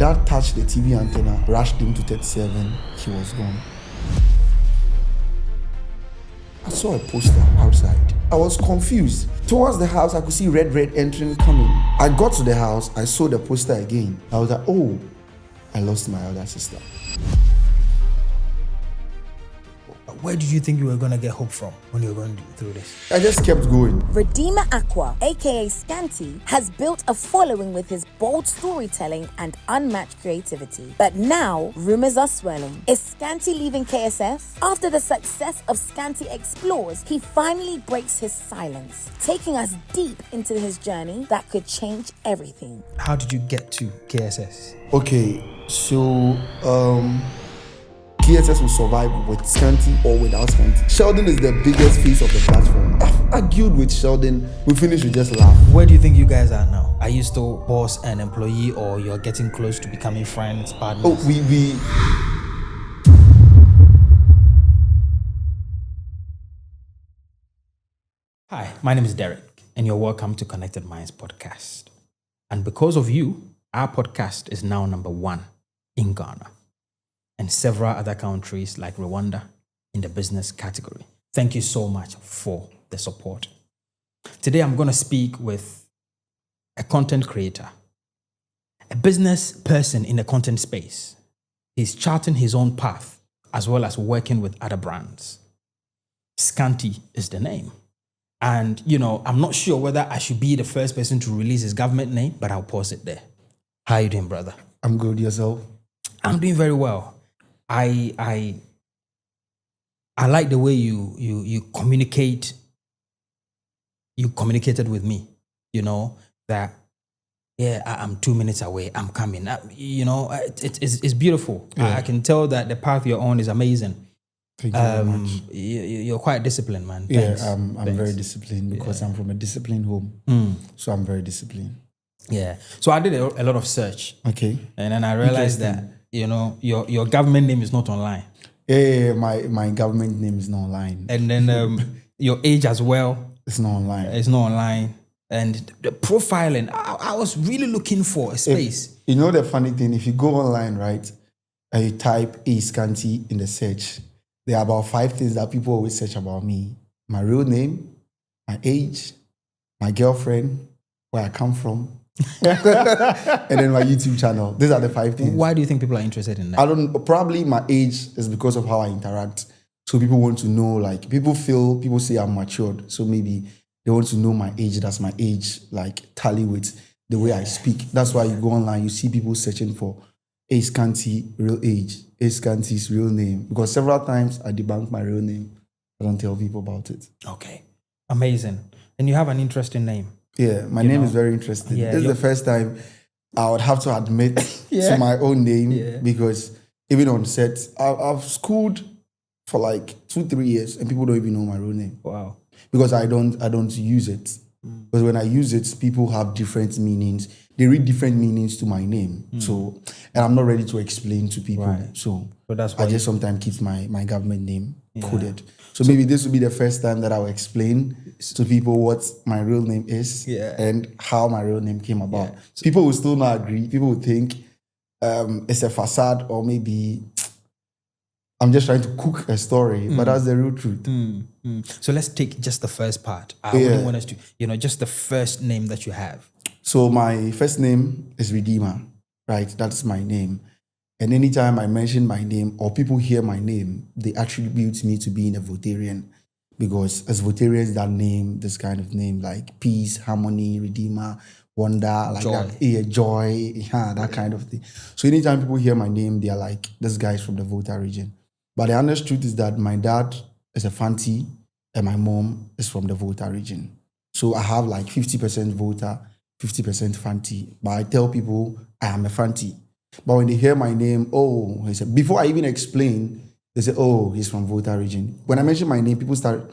dad touched the TV antenna, rushed him to 37. He was gone. I saw a poster outside. I was confused. Towards the house, I could see red entering coming. I got to the house, I saw the poster again. I was like, oh, I lost my elder sister. Where did you think you were going to get hope from when you were going through this? I just kept going. Redeemer Aqua, aka Scanty, has built a following with his bold storytelling and unmatched creativity. But now, rumors are swirling. Is Scanty leaving KSS? After the success of Scanty Explores, he finally breaks his silence, taking us deep into his journey that could change everything. How did you get to KSS? Okay, so KSS will survive with Scanty or without Scanty. Sheldon is the biggest face of the platform. I've argued with Sheldon. We finished, we just laugh. Where do you think you guys are now? Are you still boss and employee, or you're getting close to becoming friends, partners? Oh, we Hi, my name is Derrick, and you're welcome to Connected Minds podcast. And because of you, our podcast is now number 1 in Ghana and several other countries like Rwanda in the business category. Thank you so much for the support. Today, I'm going to speak with a content creator, a business person in the content space. He's charting his own path as well as working with other brands. Scanty is the name. And, I'm not sure whether I should be the first person to release his government name, but I'll pause it there. How are you doing, brother? I'm good. Yourself? I'm doing very well. I like the way you communicate. You communicated with me, that, I'm 2 minutes away, I'm coming. It's beautiful. Yeah. I can tell that the path you're on is amazing. Thank you very much. You're quite disciplined, man. Yeah, Thanks. I'm Thanks. very disciplined because I'm from a disciplined home. So I'm very disciplined. Yeah. So I did a lot of search. Okay. And then I realized that, your government name is not online. Yeah, my government name is not online. And then your age as well. It's not online. It's not online. And the profiling, I was really looking for a space. You know the funny thing, if you go online, right, and you type Scanty in the search, there are about 5 things that people always search about me. My real name, my age, my girlfriend, where I come from, and then my YouTube channel. These are the 5 things. Why do you think people are interested in that? I don't. Probably my age is because of how I interact. So people want to know, like, people say I'm matured. So maybe they want to know my age. That's my age, like, tally with the way I speak. That's why you go online, you see people searching for Scanty real age, Scanty's real name. Because several times I debunk my real name. I don't tell people about it. Okay. Amazing. And you have an interesting name. Yeah, my name is very interesting. Yeah, This is the first time I would have to admit to my own name because even on set, I've schooled for like 2-3 years and people don't even know my real name. Wow. Because I don't use it. Because when I use it, people have different meanings. They read different meanings to my name. So, and I'm not ready to explain to people. Right. So that's why I just sometimes keep my government name coded. So maybe this will be the first time that I'll explain to people what my real name is and how my real name came about. So people will still not agree. People will think it's a facade or maybe I'm just trying to cook a story, but that's the real truth. So let's take just the first part. I wouldn't want us to, just the first name that you have. So my first name is Redeemer, right? That's my name. And anytime I mention my name or people hear my name, they attribute me to being a Votarian because as Votarians, that name, this kind of name, like peace, harmony, Redeemer, wonder, like joy. That, joy, that kind of thing. So anytime people hear my name, they are like, this guy's from the Volta region. But the honest truth is that my dad is a Fanti and my mom is from the Volta region. So I have like 50% Volta, 50% Fanti. But I tell people I am a Fanti. But when they hear my name, he said, before I even explain, they say, he's from Volta region. When I mention my name, people start,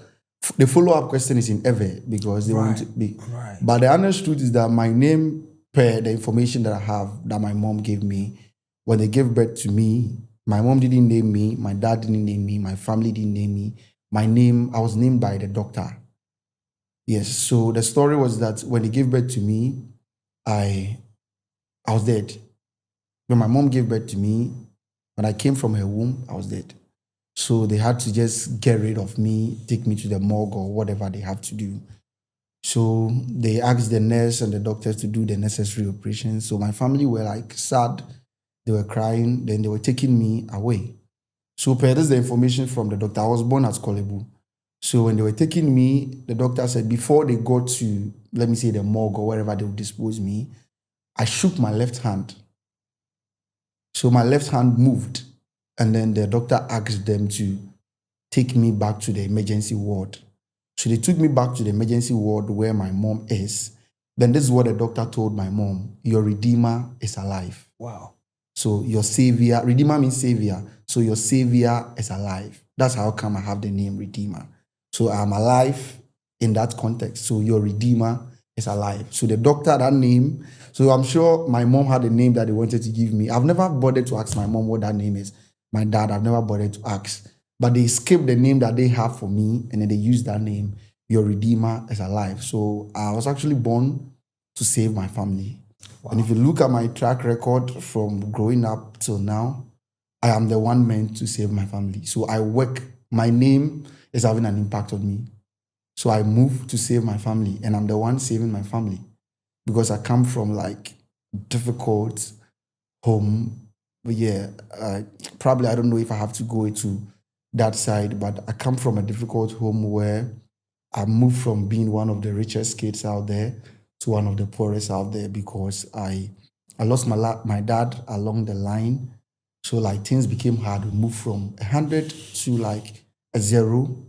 the follow-up question is in Ever because they want to be. Right. But the honest truth is that my name, per the information that I have, that my mom gave me, when they gave birth to me, my mom didn't name me, my dad didn't name me, my family didn't name me. My name, I was named by the doctor. Yes, so the story was that when they gave birth to me, I was dead. When my mom gave birth to me, when I came from her womb, I was dead. So they had to just get rid of me, take me to the morgue or whatever they have to do. So they asked the nurse and the doctors to do the necessary operations. So my family were like sad, they were crying, then they were taking me away. So per this is the information from the doctor. I was born at Kolebu. So when they were taking me, the doctor said before they got to, let me say, the morgue or wherever they would dispose me, I shook my left hand. So my left hand moved. And then the doctor asked them to take me back to the emergency ward. So they took me back to the emergency ward where my mom is. Then this is what the doctor told my mom: your Redeemer is alive. Wow. So your Savior, Redeemer means Savior. So your Savior is alive. That's how come I have the name Redeemer. So I'm alive in that context. So your Redeemer is alive. So the doctor, that name, so I'm sure my mom had a name that they wanted to give me. I've never bothered to ask my mom what that name is. My dad, I've never bothered to ask. But they skipped the name that they have for me, and then they used that name, your Redeemer is alive. So I was actually born to save my family. Wow. And if you look at my track record from growing up till now, I am the one meant to save my family. So I work, my name is having an impact on me. So I move to save my family, and I'm the one saving my family because I come from like difficult home. But yeah, probably I don't know if I have to go into that side, but I come from a difficult home where I moved from being one of the richest kids out there to one of the poorest out there because I lost my dad along the line. So like things became hard. We moved from 100 to like a 0.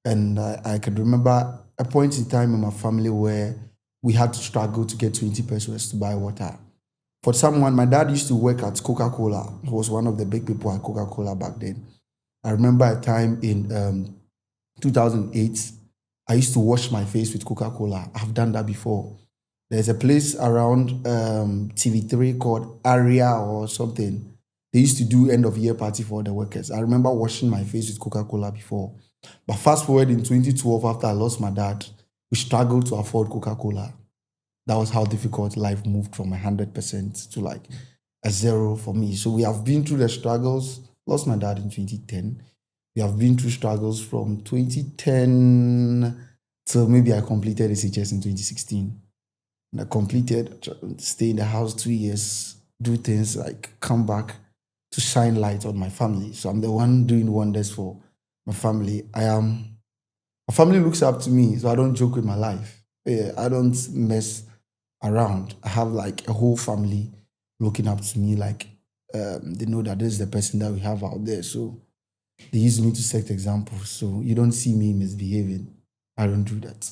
And I could remember a point in time in my family where we had to struggle to get 20 pesos to buy water. For someone, my dad used to work at Coca-Cola. He was one of the big people at Coca-Cola back then. I remember a time in 2008, I used to wash my face with Coca-Cola. I've done that before. There's a place around TV3 called Aria or something. They used to do end of year party for the workers. I remember washing my face with Coca-Cola before. But fast forward in 2012, after I lost my dad, we struggled to afford Coca-Cola. That was how difficult life moved from 100% to like a 0 for me. So we have been through the struggles. Lost my dad in 2010. We have been through struggles from 2010 till maybe I completed SHS in 2016. And I completed, stay in the house 2 years, do things like come back to shine light on my family. So I'm the one doing wonders for my family. My family looks up to me, so I don't joke with my life. I don't mess around. I have like a whole family looking up to me like they know that this is the person that we have out there. So they use me to set examples. So you don't see me misbehaving. I don't do that.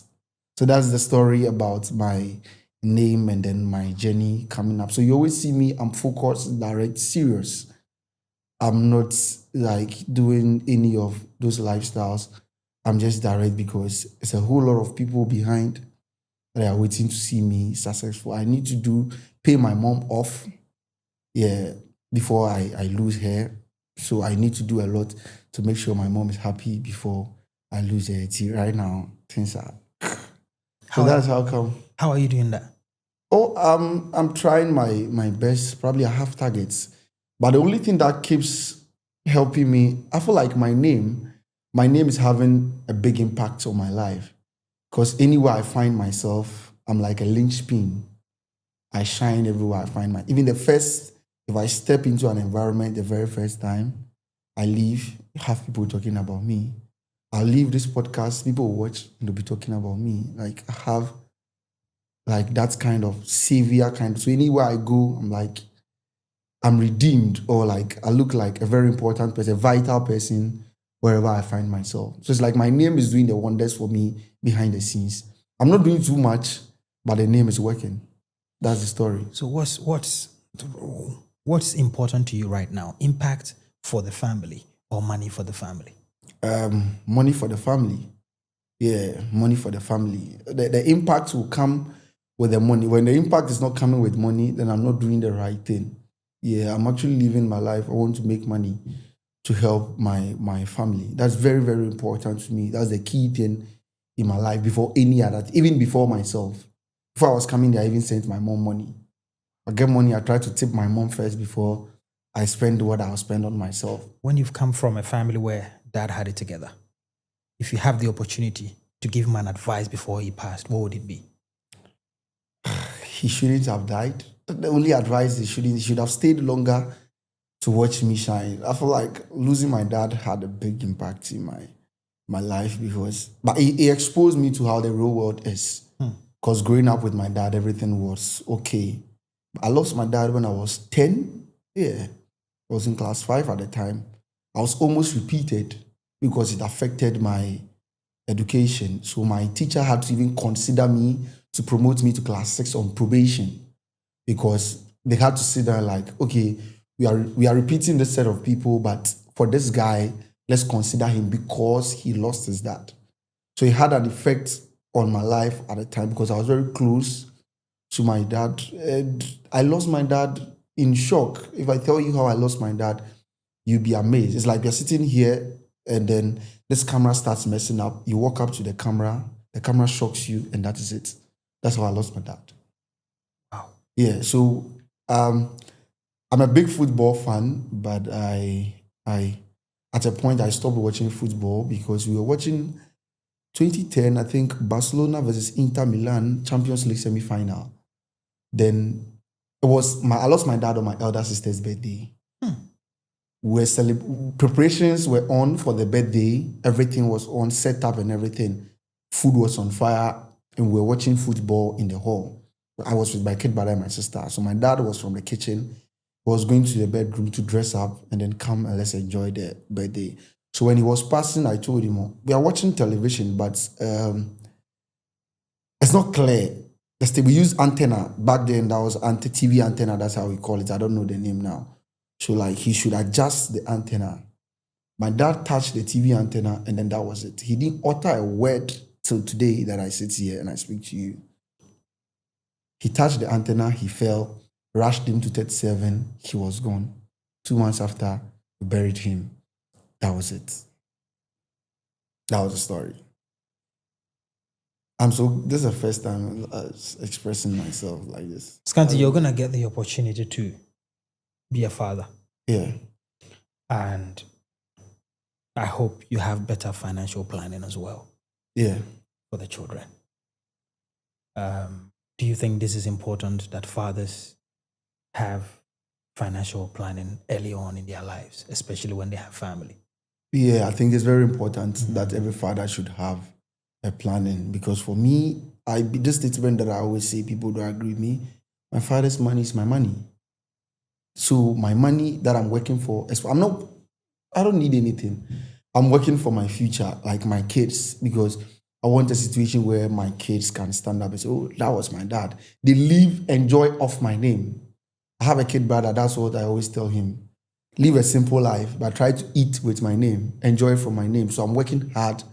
So that's the story about my name and then my journey coming up. So you always see me, I'm focused, direct, serious. I'm not like doing any of those lifestyles. I'm just direct because it's a whole lot of people behind that are waiting to see me successful. I need to pay my mom off, before I lose her. So I need to do a lot to make sure my mom is happy before I lose her. See, right now, things are... So that's how come. How are you doing that? Oh, I'm trying my best. Probably I have targets. But the only thing that keeps helping me, I feel like my name is having a big impact on my life. Because anywhere I find myself, I'm like a linchpin. I shine everywhere I find if I step into an environment the very first time, I leave, have people talking about me. I'll leave this podcast, people will watch and they'll be talking about me. Like I have like that kind of savior kind. So anywhere I go, I'm like, I'm redeemed, or like I look like a very important person, a vital person wherever I find myself. So it's like my name is doing the wonders for me behind the scenes. I'm not doing too much, but the name is working. That's the story. So what's important to you right now? Impact for the family or money for the family? Money for the family. Yeah, money for the family. The impact will come with the money. When the impact is not coming with money, then I'm not doing the right thing. Yeah, I'm actually living my life. I want to make money to help my family. That's very, very important to me. That's the key thing in my life before any other, even before myself. Before I was coming there, I even sent my mom money. I get money, I try to tip my mom first before I spend what I'll spend on myself. When you've come from a family where dad had it together, if you have the opportunity to give him an advice before he passed, what would it be? He shouldn't have died. The only advice he should have stayed longer to watch me shine. I feel like losing my dad had a big impact in my life but he exposed me to how the real world is. Because growing up with my dad, everything was okay. I lost my dad when I was 10. Yeah. I was in class 5 at the time. I was almost repeated because it affected my education. So my teacher had to even consider me to promote me to class 6 on probation because they had to sit there like, okay, we are repeating this set of people, but for this guy, let's consider him because he lost his dad. So it had an effect on my life at the time because I was very close to my dad. And I lost my dad in shock. If I tell you how I lost my dad, you'll be amazed. It's like you're sitting here and then this camera starts messing up. You walk up to the camera shocks you, and that is it. That's how I lost my dad. Wow. Yeah, so I'm a big football fan, but I at a point I stopped watching football because we were watching 2010, I think, Barcelona versus Inter Milan Champions League semi-final. Then I lost my dad on my elder sister's birthday. Preparations were on for the birthday. Everything was on, set up and everything. Food was on fire, and we were watching football in the hall. I was with my kid brother and my sister. So my dad was from the kitchen. He was going to the bedroom to dress up and then come and let's enjoy the birthday. So when he was passing, I told him, we are watching television, but it's not clear. We use antenna. Back then, that was TV antenna. That's how we call it. I don't know the name now. So like he should adjust the antenna. My dad touched the TV antenna and then that was it. He didn't utter a word till today that I sit here and I speak to you. He touched the antenna, he fell, rushed him to 37, he was gone. 2 months after, we buried him. That was it. That was the story. This is the first time expressing myself like this. Scanty, you're going to get the opportunity to be a father. Yeah. And I hope you have better financial planning as well. Yeah. For the children. Do you think this is important that fathers have financial planning early on in their lives, especially when they have family? Yeah, I think it's very important that every father should have a planning because for me, this statement that I always say, people don't agree with me, my father's money is my money. So my money that I'm working for, I don't need anything. I'm working for my future, like my kids, because I want a situation where my kids can stand up and say, oh, that was my dad. They live, enjoy off my name. I have a kid brother, that's what I always tell him. Live a simple life, but try to eat with my name, enjoy from my name. So I'm working hard.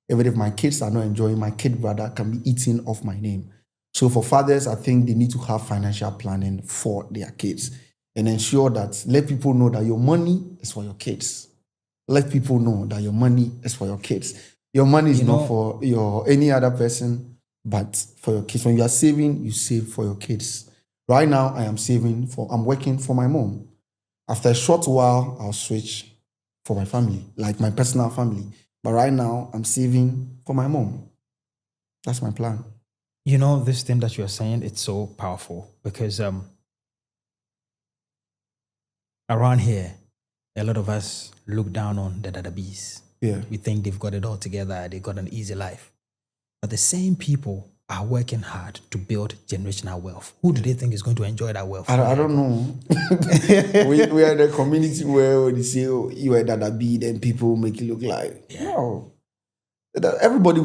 Even if my kids are not enjoying, my kid brother can be eating off my name. So for fathers, I think they need to have financial planning for their kids and ensure that, let people know that your money is for your kids. Let people know that your money is for your kids. Your money is not for any other person, but for your kids. When you are saving, you save for your kids. Right now, I'm working for my mom. After a short while, I'll switch for my family, like my personal family. But right now, I'm saving for my mom. That's my plan. You know, this thing that you're saying, it's so powerful because around here, a lot of us look down on the dadabis. Yeah. We think they've got it all together. They got an easy life. But the same people are working hard to build generational wealth. Who do they think is going to enjoy that wealth? I don't know. we are in a community where they say, oh, you are dadabi, then people make it look like, no. Everybody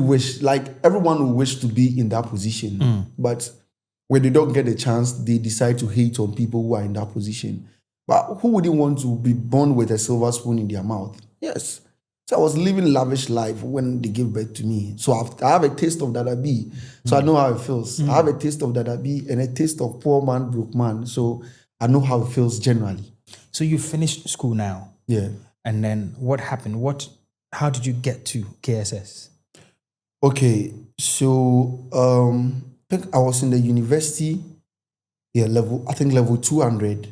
everyone will wish to be in that position. But when they don't get a chance, they decide to hate on people who are in that position. But who wouldn't want to be born with a silver spoon in their mouth? Yes. So I was living lavish life when they gave birth to me. So I have a taste of dadabi. So I know how it feels. I have a taste of dadabi and a taste of poor man, broke man. So I know how it feels generally. So you finished school now. Yeah. And then what happened? How did you get to KSS? Okay. So I think I was in the university level 200.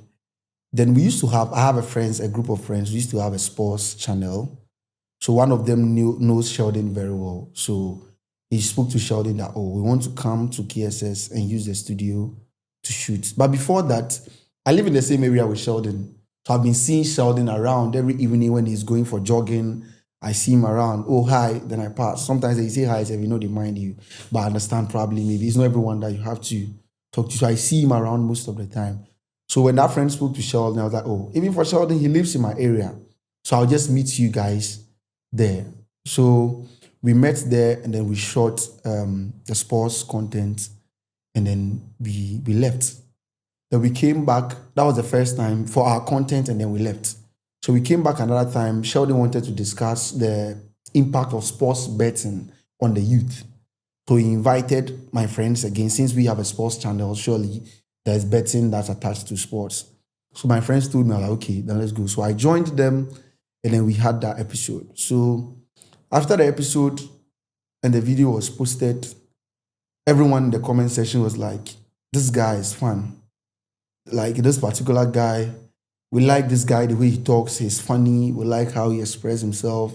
Then I have a group of friends. We used to have a sports channel. So one of them knows Sheldon very well. So he spoke to Sheldon that, we want to come to KSS and use the studio to shoot. But before that, I live in the same area with Sheldon. So I've been seeing Sheldon around every evening when he's going for jogging. I see him around. Oh, hi. Then I pass. Sometimes they say hi, so they mind you. But I understand probably maybe it's not everyone that you have to talk to. So I see him around most of the time. So when that friend spoke to Sheldon, I was like, even for Sheldon, he lives in my area. So I'll just meet you guys there. So we met there and then we shot the sports content and then we left. Then we came back. That was the first time for our content and then we left. So we came back another time. Sheldon wanted to discuss the impact of sports betting on the youth. So he invited my friends again. Since we have a sports channel, surely there's betting that's attached to sports. So my friends told me, like, okay, then let's go. So I joined them and then we had that episode. So after the episode and the video was posted, everyone in the comment section was like, this guy is fun. Like this particular guy, we like this guy, the way he talks, he's funny. We like how he expresses himself.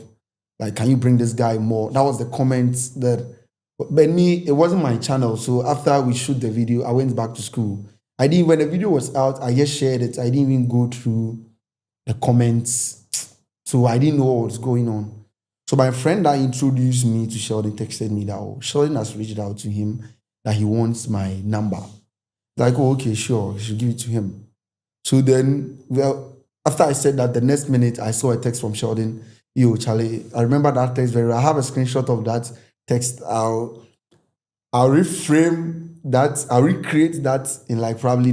Like, can you bring this guy more? That was the comments that, but me, it wasn't my channel. So after we shoot the video, I went back to school. When the video was out, I just shared it. I didn't even go through the comments. So I didn't know what was going on. So my friend that introduced me to Sheldon texted me that, Sheldon has reached out to him that he wants my number. Like, okay, sure, you should give it to him. So then, after I said that, the next minute, I saw a text from Sheldon. Yo, Charlie, I remember that text very well. I have a screenshot of that text. I'll reframe that. I'll recreate that in like probably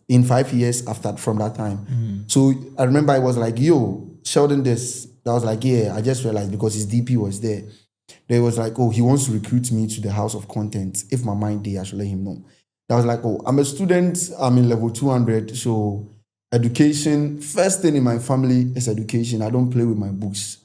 in 5 years from that time. Mm-hmm. So I remember I was like, yo, Sheldon this. I was like, yeah, I just realized because his DP was there. They was like, he wants to recruit me to the house of content. If my mind day, I should let him know. I was like, I'm a student. I'm in level 200. So education, first thing in my family is education. I don't play with my books.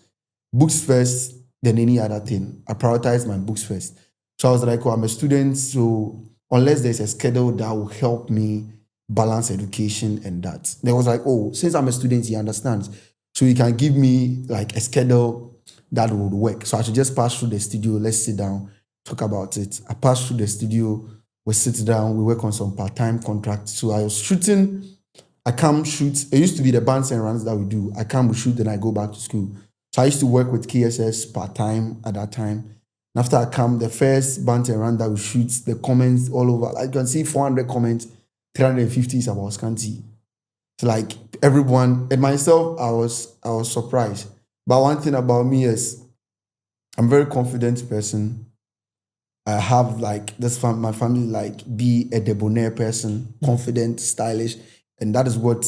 Books first, then any other thing. I prioritize my books first. So I was like, I'm a student. So unless there's a schedule that will help me balance education and that. They was like, since I'm a student, he understands. So he can give me like a schedule that would work. So I should just pass through the studio. Let's sit down, talk about it. I pass through the studio. We sit down. We work on some part-time contracts. So I was shooting. I come shoot. It used to be the bands and runs that we do. I come, we shoot, then I go back to school. So I used to work with KSS part-time at that time. And after I come, the first band and run that we shoot, the comments all over. Like you can see 400 comments, 350 is about Scanty. So like everyone, and myself, I was surprised. But one thing about me is I'm a very confident person. I have like my family like be a debonair person, confident, stylish, and that is what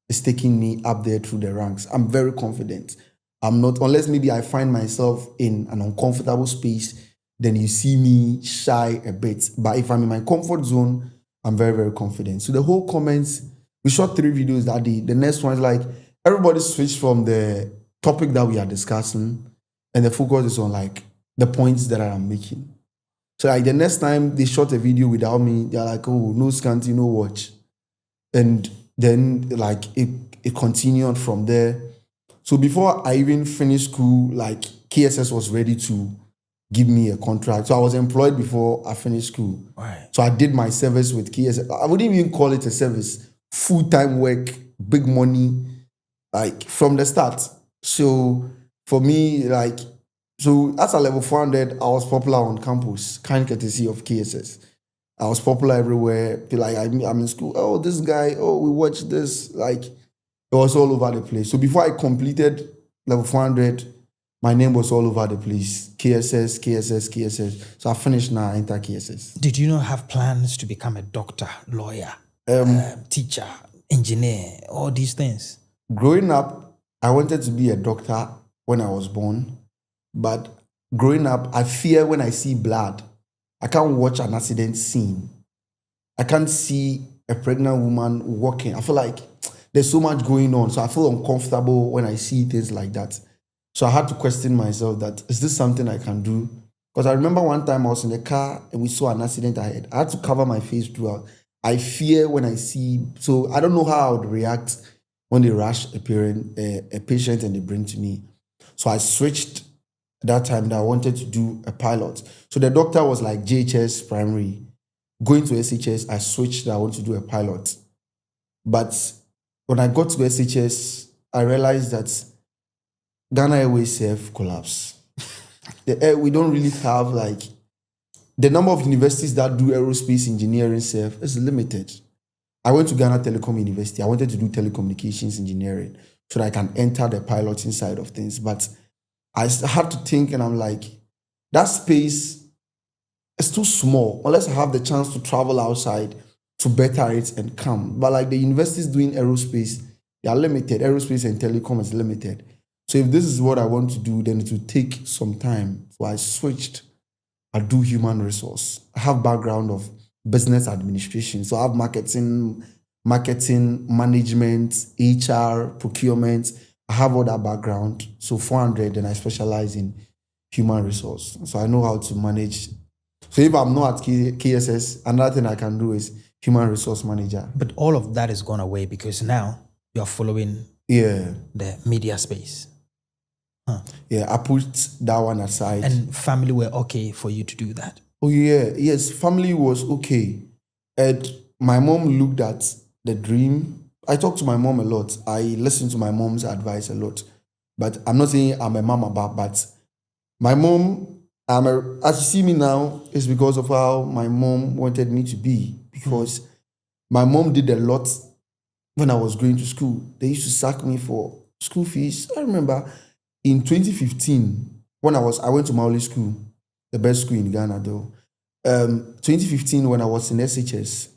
is taking me up there through the ranks. I'm very confident. I'm not, unless maybe I find myself in an uncomfortable space, then you see me shy a bit. But if I'm in my comfort zone, I'm very, very confident. So the whole comments, we shot 3 videos that day. The next one is like, everybody switched from the topic that we are discussing, and the focus is on like the points that I am making. So like the next time they shot a video without me, they're like, no Scanty, no watch. And then like it continued from there. So before I even finished school, like KSS was ready to give me a contract. So I was employed before I finished school. Right. So I did my service with KSS. I wouldn't even call it a service. Full-time work, big money, like from the start. So for me, like, so as a level 400, I was popular on campus, kind courtesy of KSS. I was popular everywhere. Like I'm in school. This guy. We watch this. Like it was all over the place. So before I completed level 400, my name was all over the place. KSS. So I finished now. I enter KSS. Did you not have plans to become a doctor, lawyer, teacher, engineer, all these things? Growing up, I wanted to be a doctor when I was born. But growing up, I fear when I see blood. I can't watch an accident scene. I can't see a pregnant woman walking. I feel like there's so much going on. So I feel uncomfortable when I see things like that. So I had to question myself that, is this something I can do? Because I remember one time I was in the car and we saw an accident ahead. I had to cover my face throughout. I fear when I see. So I don't know how I would react when they rush a patient and they bring to me. So I switched that time that I wanted to do a pilot. So the doctor was like JHS primary. Going to SHS, I switched that I want to do a pilot. But when I got to SHS, I realized that Ghana Airways have collapsed. We don't really have like the number of universities that do aerospace engineering is limited. I went to Ghana Telecom University. I wanted to do telecommunications engineering so that I can enter the piloting side of things. But I had to think, and I'm like, that space is too small unless I have the chance to travel outside to better it and come. But like the universities doing aerospace, they are limited. Aerospace and telecom is limited. So if this is what I want to do, then it will take some time. So I switched. I do human resource. I have background of business administration. So I have marketing, management, HR, procurement. I have all that background. So 400, and I specialize in human resource. So I know how to manage. So if I'm not at KSS, another thing I can do is human resource manager. But all of that is gone away because now you're following the media space. Yeah, I put that one aside. And family were okay for you to do that? Oh yeah, yes, family was okay. And my mom looked at the dream. I talked to my mom a lot. I listened to my mom's advice a lot. But I'm not saying I'm a mama, but my mom, as you see me now, is because of how my mom wanted me to be. Because my mom did a lot when I was going to school. They used to sack me for school fees. I remember in 2015, when I went to Maoli School, the best school in Ghana though. 2015, when I was in SHS,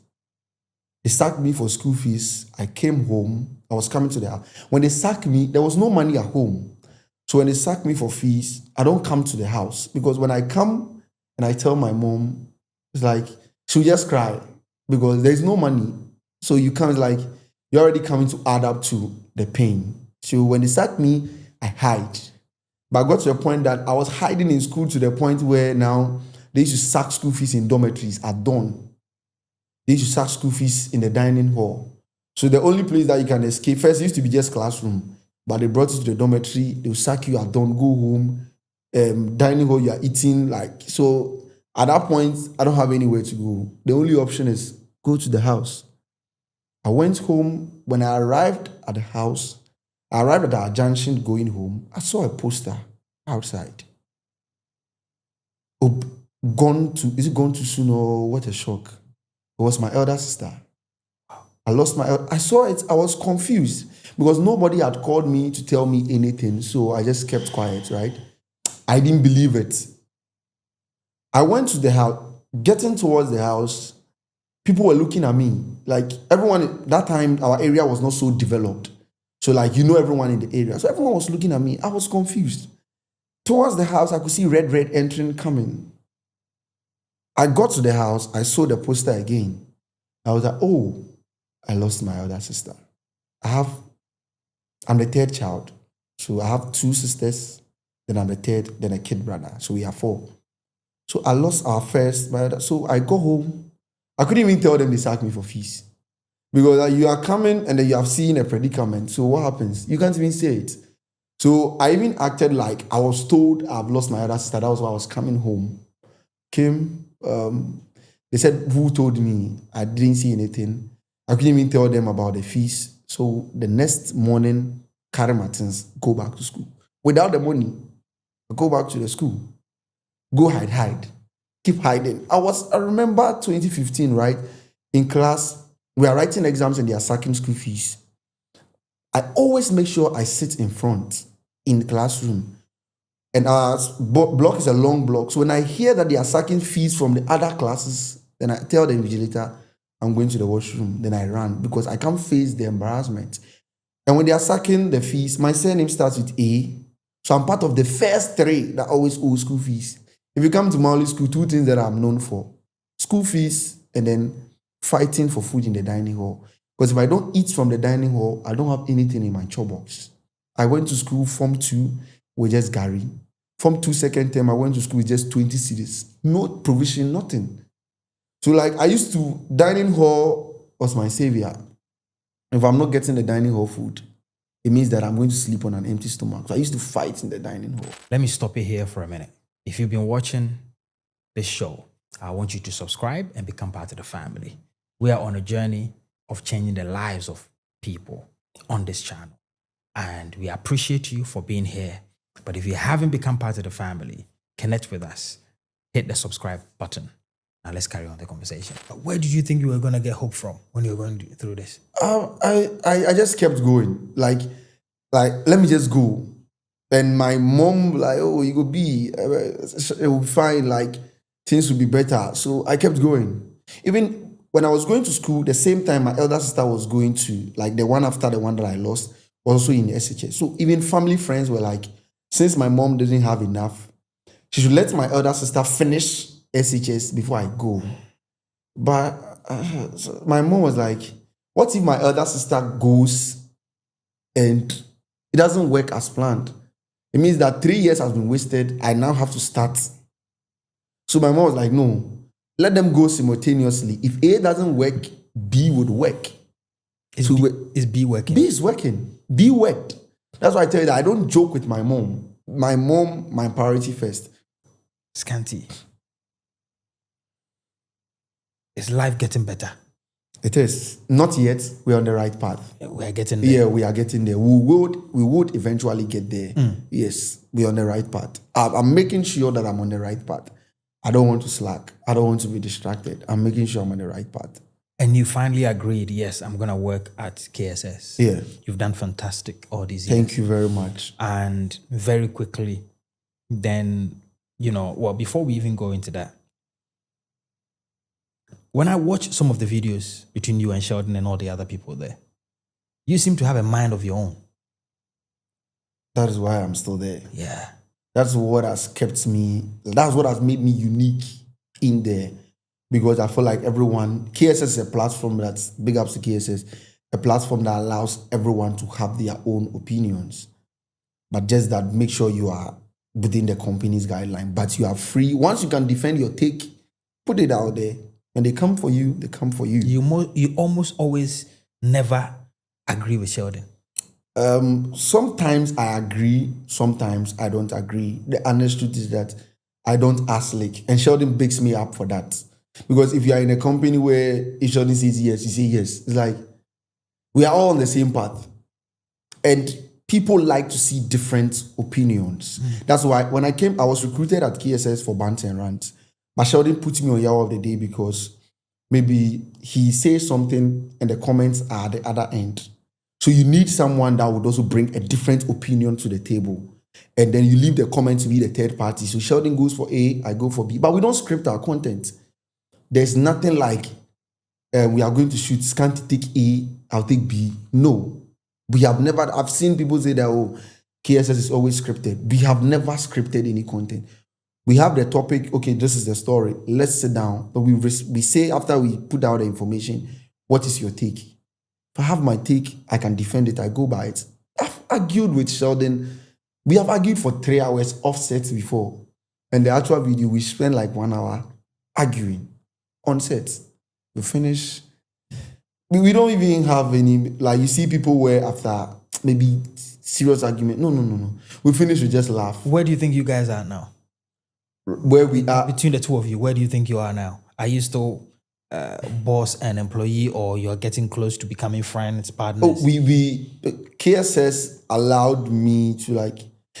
they sacked me for school fees. I came home. I was coming to the house. When they sacked me, there was no money at home. So when they sacked me for fees, I don't come to the house. Because when I come and I tell my mom, it's like, she'll just cry. Because there's no money. So you can't, like, you're already coming to add up to the pain. So when they sacked me, I hide. But I got to a point that I was hiding in school to the point where now they used to sack school fees in dormitories at dawn. They used to sack school fees in the dining hall. So the only place that you can escape, first it used to be just classroom, but they brought you to the dormitory, they will sack you at dawn, go home, dining hall, you are eating, like, so at that point, I don't have anywhere to go. The only option is go to the house. I went home. When I arrived at the house, I arrived at our junction going home. I saw a poster outside. Oh, is it gone too soon or what a shock? It was my elder sister. I saw it. I was confused because nobody had called me to tell me anything. So I just kept quiet, right? I didn't believe it. I went to the house, getting towards the house, people were looking at me. Like everyone, that time our area was not so developed. So like, everyone in the area. So everyone was looking at me. I was confused. Towards the house, I could see red entering, coming. I got to the house. I saw the poster again. I was like, oh, I lost my elder sister. I'm the third child. So I have two sisters, then I'm the third, then a kid brother. So we have four. So I lost our first. So I go home. I couldn't even tell them they sacked me for fees. Because you are coming and then you have seen a predicament. So what happens? You can't even say it. So I even acted like I was told I've lost my other sister. That was why I was coming home. They said, who told me? I didn't see anything. I couldn't even tell them about the fees. So the next morning, carry my things, go back to school. Without the money, I go back to the school. Go hide. Keep hiding. I remember 2015, right? In class, we are writing exams and they are sacking school fees. I always make sure I sit in front in the classroom. And our block is a long block. So when I hear that they are sacking fees from the other classes, then I tell the invigilator, I'm going to the washroom. Then I run because I can't face the embarrassment. And when they are sacking the fees, my surname starts with A. So I'm part of the first three that always owe school fees. If you come to Maoli School, two things that I'm known for. School fees and then fighting for food in the dining hall. Because if I don't eat from the dining hall, I don't have anything in my chop box. I went to school Form 2 with just Gary. Form 2 second term, I went to school with just 20 cedis. No provision, nothing. So like I used to, dining hall was my savior. If I'm not getting the dining hall food, it means that I'm going to sleep on an empty stomach. So I used to fight in the dining hall. Let me stop you here for a minute. If you've been watching this show, I want you to subscribe and become part of the family. We are on a journey of changing the lives of people on this channel. And we appreciate you for being here. But if you haven't become part of the family, connect with us. Hit the subscribe button. Now let's carry on the conversation. Where did you think you were going to get hope from when you were going through this? I just kept going. Like let me just go. And my mom like, oh, you go be, it will be fine. Like things will be better. So I kept going. Even when I was going to school, the same time my elder sister was going to, like the one after the one that I lost, also in SHS. So even family friends were like, since my mom didn't have enough, she should let my elder sister finish SHS before I go. But so my mom was like, what if my elder sister goes and it doesn't work as planned? It means that 3 years has been wasted. I now have to start. So my mom was like, no, let them go simultaneously. If A doesn't work, B would work. Is B working? B is working. B worked. That's why I tell you that I don't joke with my mom. My mom, my priority first. Scanty. Is life getting better? It is. Not yet. We're on the right path. We are getting there. Yeah, we are getting there. We would eventually get there. Yes, we're on the right path. I'm making sure that I'm on the right path. I don't want to slack. I don't want to be distracted. I'm making sure I'm on the right path. And you finally agreed, yes, I'm going to work at KSS. Yeah. You've done fantastic all these years. Thank you very much. And very quickly, then, before we even go into that, when I watch some of the videos between you and Sheldon and all the other people there, you seem to have a mind of your own. That is why I'm still there. Yeah. That's what has kept me, that's what has made me unique in there. Because I feel like KSS is a platform that's, big ups to KSS, a platform that allows everyone to have their own opinions. But just that, make sure you are within the company's guideline. But you are free. Once you can defend your take, put it out there. When they come for you, they come for you. You almost always never agree with Sheldon. Sometimes I agree, sometimes I don't agree. The honest truth is that I don't ask like, and Sheldon bigs me up for that. Because if you are in a company where if Sheldon says yes, you say yes. It's like, we are all on the same path. And people like to see different opinions. That's why when I was recruited at KSS for Banter and Rant. But Sheldon put me on Yaw of the Day because maybe he says something and the comments are at the other end. So you need someone that would also bring a different opinion to the table. And then you leave the comments to be the third party. So Sheldon goes for A, I go for B. But we don't script our content. There's nothing like we are going to shoot Scanty take A, I'll take B. No. I've seen people say that, oh, KSS is always scripted. We have never scripted any content. We have the topic, okay, this is the story. Let's sit down. But we say after we put out the information, what is your take? If I have my take, I can defend it. I go by it. I've argued with Sheldon. We have argued for 3 hours offset before. And the actual video, we spent like 1 hour arguing on set. We finish. We don't even have any, like you see people where after maybe serious argument. No. We finish, we just laugh. Where do you think you guys are now? Where we are. Between the two of you, where do you think you are now? Are you still boss and employee, or you're getting close to becoming friends, partners? Oh, KSS allowed me to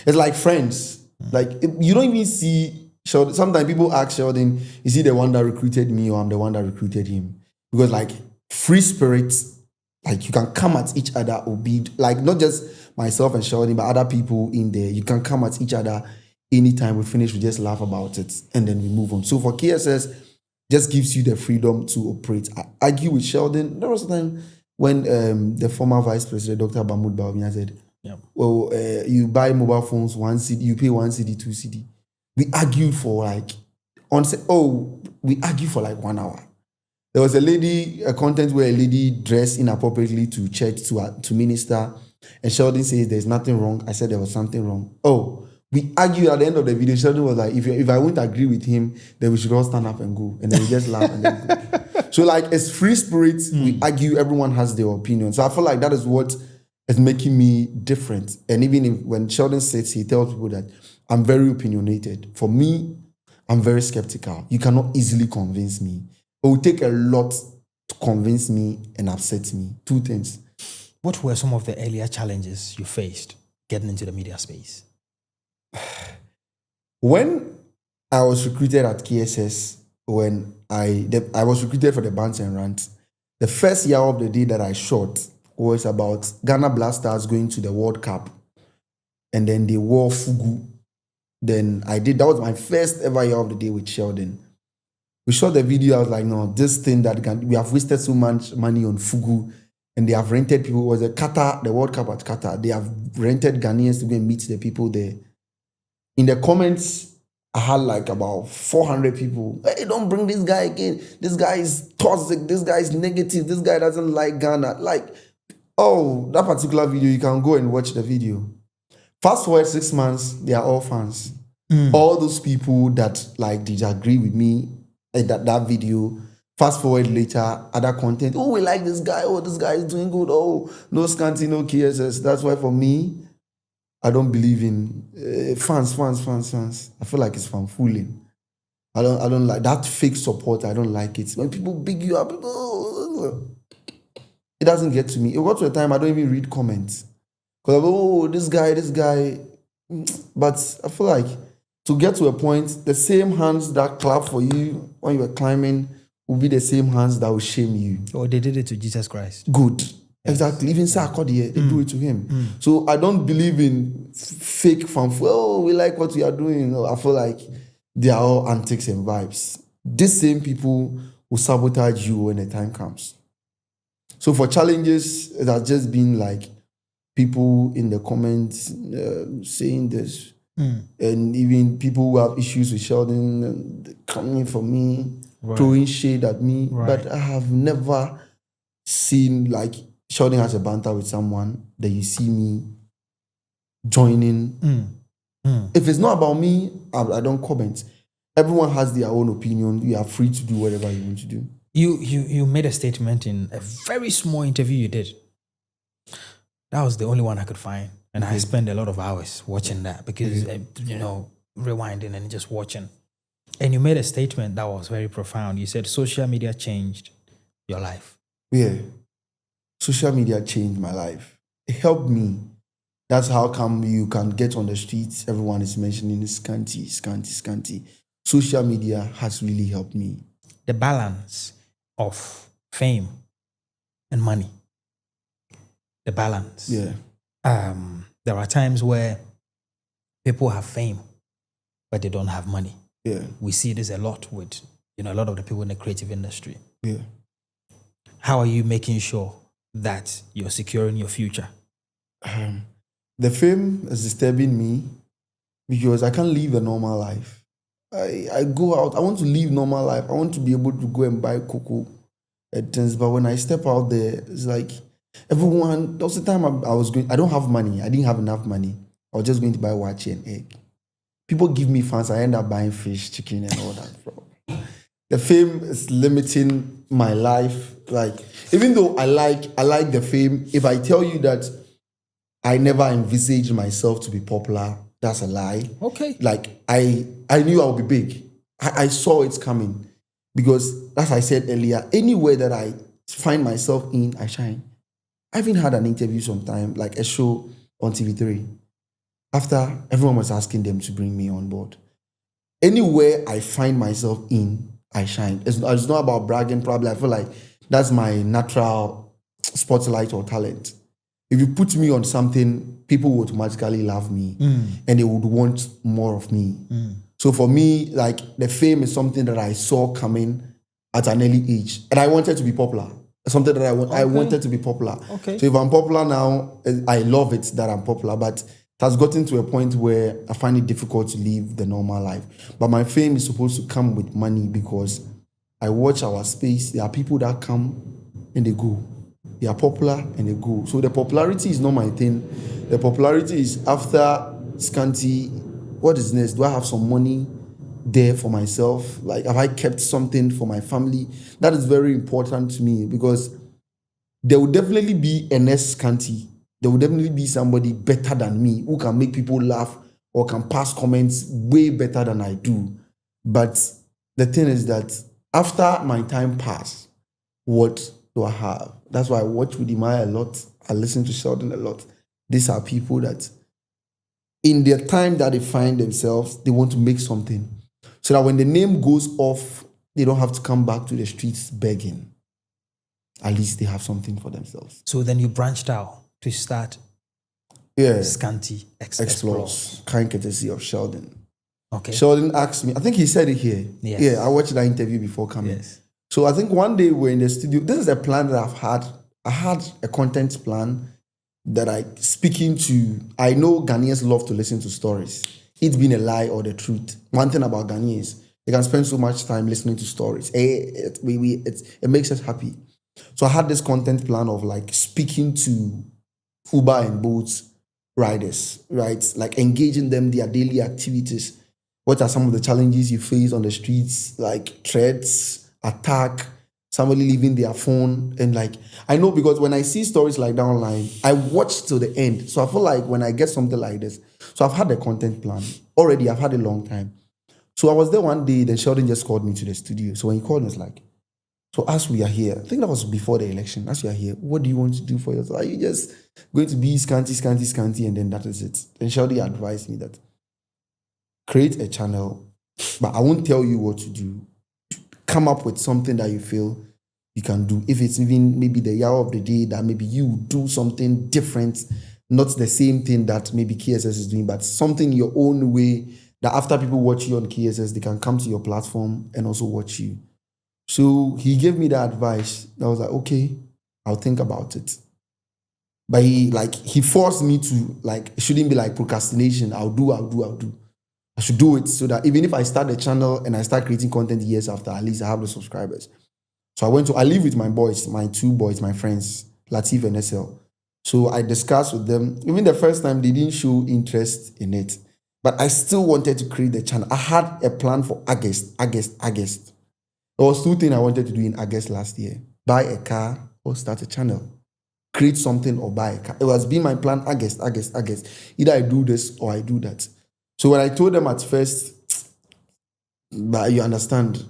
it's like friends. Like you don't even see Sheldon. Sometimes people ask Sheldon, is he the one that recruited me or I'm the one that recruited him? Because like free spirits, like you can come at each other or be like not just myself and Sheldon, but other people in there. You can come at each other anytime we finish, we just laugh about it and then we move on. So for KSS, just gives you the freedom to operate. I argue with Sheldon. There was a time when the former vice president, Dr. Bamud Baumia, said, well, you buy mobile phones, 1 CD, you pay 1 CD, 2 CD. We argued for we argued for like 1 hour. There was a content where a lady dressed inappropriately to church to minister, and Sheldon says there's nothing wrong. I said there was something wrong. Oh, We argue at the end of the video. Sheldon was like, if I won't agree with him, then we should all stand up and go. And then we just laugh and then go. So like, as free spirits, we argue, everyone has their opinion. So I feel like that is what is making me different. And even when Sheldon sits, he tells people that I'm very opinionated. For me, I'm very skeptical. You cannot easily convince me. It will take a lot to convince me and upset me. Two things. What were some of the earlier challenges you faced getting into the media space? When I was recruited at KSS, when I was recruited for the Bands and Rants, the first year of the day that I shot was about Ghana Blasters going to the World Cup. And then they wore Fugu. Then that was my first ever year of the day with Sheldon. We shot the video, I was like, no, this thing we have wasted so much money on Fugu, and they have rented people. It was Qatar, the World Cup at Qatar. They have rented Ghanaians to go and meet the people there. In the comments, I had like about 400 people. Hey, don't bring this guy again. This guy is toxic. This guy is negative. This guy doesn't like Ghana. Like, oh, that particular video, you can go and watch the video. Fast forward 6 months, they are all fans. All those people that like disagree with me in that video, fast forward later, other content. Oh, we like this guy. Oh, this guy is doing good. Oh, no Scanty, no KSS. That's why for me, I don't believe in fans. I feel like it's fanfooling. I don't like that fake support. I don't like it. When people big you up, it doesn't get to me. It got to a time I don't even read comments. Because, oh, this guy. But I feel like to get to a point, the same hands that clap for you when you were climbing will be the same hands that will shame you. Oh, they did it to Jesus Christ. Good. Yes. Exactly. Even Sarkodie, they do it to him. So I don't believe in fake fanfare. Oh, we like what we are doing. No, I feel like they are all antics and vibes. These same people will sabotage you when the time comes. So for challenges, it has just been like people in the comments saying this. And even people who have issues with Sheldon coming for me, throwing shade at me. But I have never seen like Sheldon has a banter with someone that you see me joining. If it's not about me, I don't comment. Everyone has their own opinion. You are free to do whatever you want to do. You made a statement in a very small interview you did. That was the only one I could find. And I spent a lot of hours watching that because, rewinding and just watching. And you made a statement that was very profound. You said social media changed your life. Yeah. Social media changed my life. It helped me. That's how come you can get on the streets. Everyone is mentioning Scanty. Social media has really helped me. The balance of fame and money. The balance. Yeah. There are times where people have fame, but they don't have money. Yeah. We see this a lot with, a lot of the people in the creative industry. Yeah. How are you making sure that you're securing your future? The fame is disturbing me because I can't live a normal life. I go out, I want to live normal life. I want to be able to go and buy cocoa and things. But when I step out there, it's like, everyone, there was a time I don't have money. I didn't have enough money. I was just going to buy wachi and egg. People give me funds. I end up buying fish, chicken, and all that. Bro. The fame is limiting my life. Like, even though I like the fame, if I tell you that I never envisaged myself to be popular, that's a lie. Okay. Like, I knew I would be big. I saw it coming. Because, as I said earlier, anywhere that I find myself in, I shine. I even had an interview sometime, like a show on TV3. After, everyone was asking them to bring me on board. Anywhere I find myself in, I shine. It's not about bragging, probably. I feel like that's my natural spotlight or talent. If you put me on something, people would automatically love me and they would want more of me. So for me, like, the fame is something that I saw coming at an early age. And I wanted to be popular. Something that I wanted to be popular. Okay. So if I'm popular now, I love it that I'm popular, but it has gotten to a point where I find it difficult to live the normal life. But my fame is supposed to come with money because I watch our space. There are people that come and they go. They are popular and they go. So the popularity is not my thing. The popularity is after Scanty what is next? Do I have some money there for myself? Like, have I kept something for my family? That is very important to me because there will definitely be a next Scanty. There will definitely be somebody better than me who can make people laugh or can pass comments way better than I do. But the thing is that after my time pass, what do I have? That's why I watch with Imai a lot. I listen to Sheldon a lot. These are people that in their time that they find themselves, they want to make something. So that when the name goes off, they don't have to come back to the streets begging. At least they have something for themselves. So then you branched out to start Scanty Explores. Kind courtesy of Sheldon. Okay. Sheldon asked me, I think he said it here. Yes. Yeah, I watched that interview before coming. Yes. So I think one day we're in the studio. This is a plan that I've had. I had a content plan that I know Ghanaians love to listen to stories. It's been a lie or the truth. One thing about Ghanaians, they can spend so much time listening to stories. It makes us happy. So I had this content plan of like speaking to Uber and Bolt riders, right? Like engaging them, their daily activities. What are some of the challenges you face on the streets? Like threats, attack, somebody leaving their phone. And like, I know because when I see stories like that online, I watch till the end. So I feel like when I get something like this, so I've had a content plan already. I've had a long time. So I was there one day, then Sheldon just called me to the studio. So when he called me, I was like, so as we are here, I think that was before the election, as we are here, what do you want to do for yourself? Are you just going to be scanty, and then that is it? Then Sheldon advised me that create a channel, but I won't tell you what to do. Come up with something that you feel you can do. If it's even maybe the year of the day that maybe you do something different, not the same thing that maybe KSS is doing, but something your own way that after people watch you on KSS, they can come to your platform and also watch you. So he gave me that advice. I was like, okay, I'll think about it. But he forced me to, like, it shouldn't be like procrastination. I'll do. I should do it so that even if I start the channel and I start creating content years after, at least I have the subscribers. So I live with my boys, my two boys, my friends, Latif and SL. So I discussed with them. Even the first time, they didn't show interest in it. But I still wanted to create the channel. I had a plan for August. There was two things I wanted to do in August last year. Buy a car or start a channel. Create something or buy a car. It was been my plan, August. Either I do this or I do that. So when I told them at first, but you understand.